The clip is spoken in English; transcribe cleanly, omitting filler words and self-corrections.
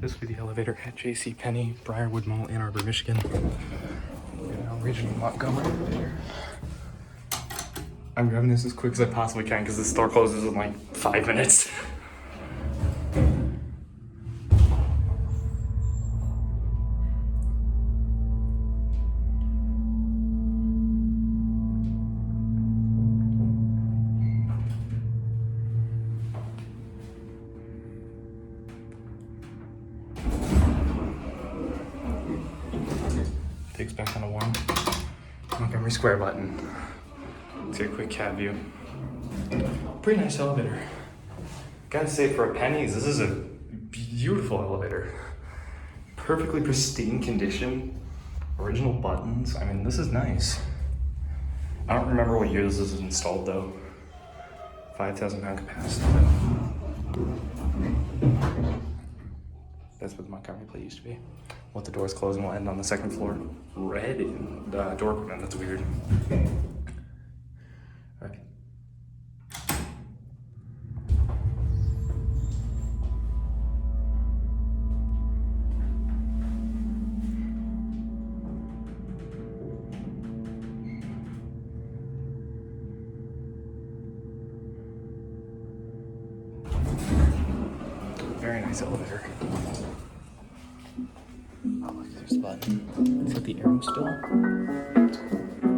This will be the elevator at JCPenney, Briarwood Mall, Ann Arbor, Michigan. Regional Montgomery elevator. I'm grabbing this as quick as I possibly can because this store closes in like 5 minutes. Takes back on a warm Montgomery Square button. Let's get a quick cab view. Pretty nice elevator. Gotta say, for a pennies, this is a beautiful elevator. Perfectly pristine condition. Original buttons. I mean, this is nice. I don't remember what year this was installed though. 5,000 pound capacity though. That's what the Montgomery plate used to be. What the doors close and will end on the second floor. Red in the door equipment, that's weird. Alright. Very nice elevator. Oh, look, there's the button. It's got the arrow still.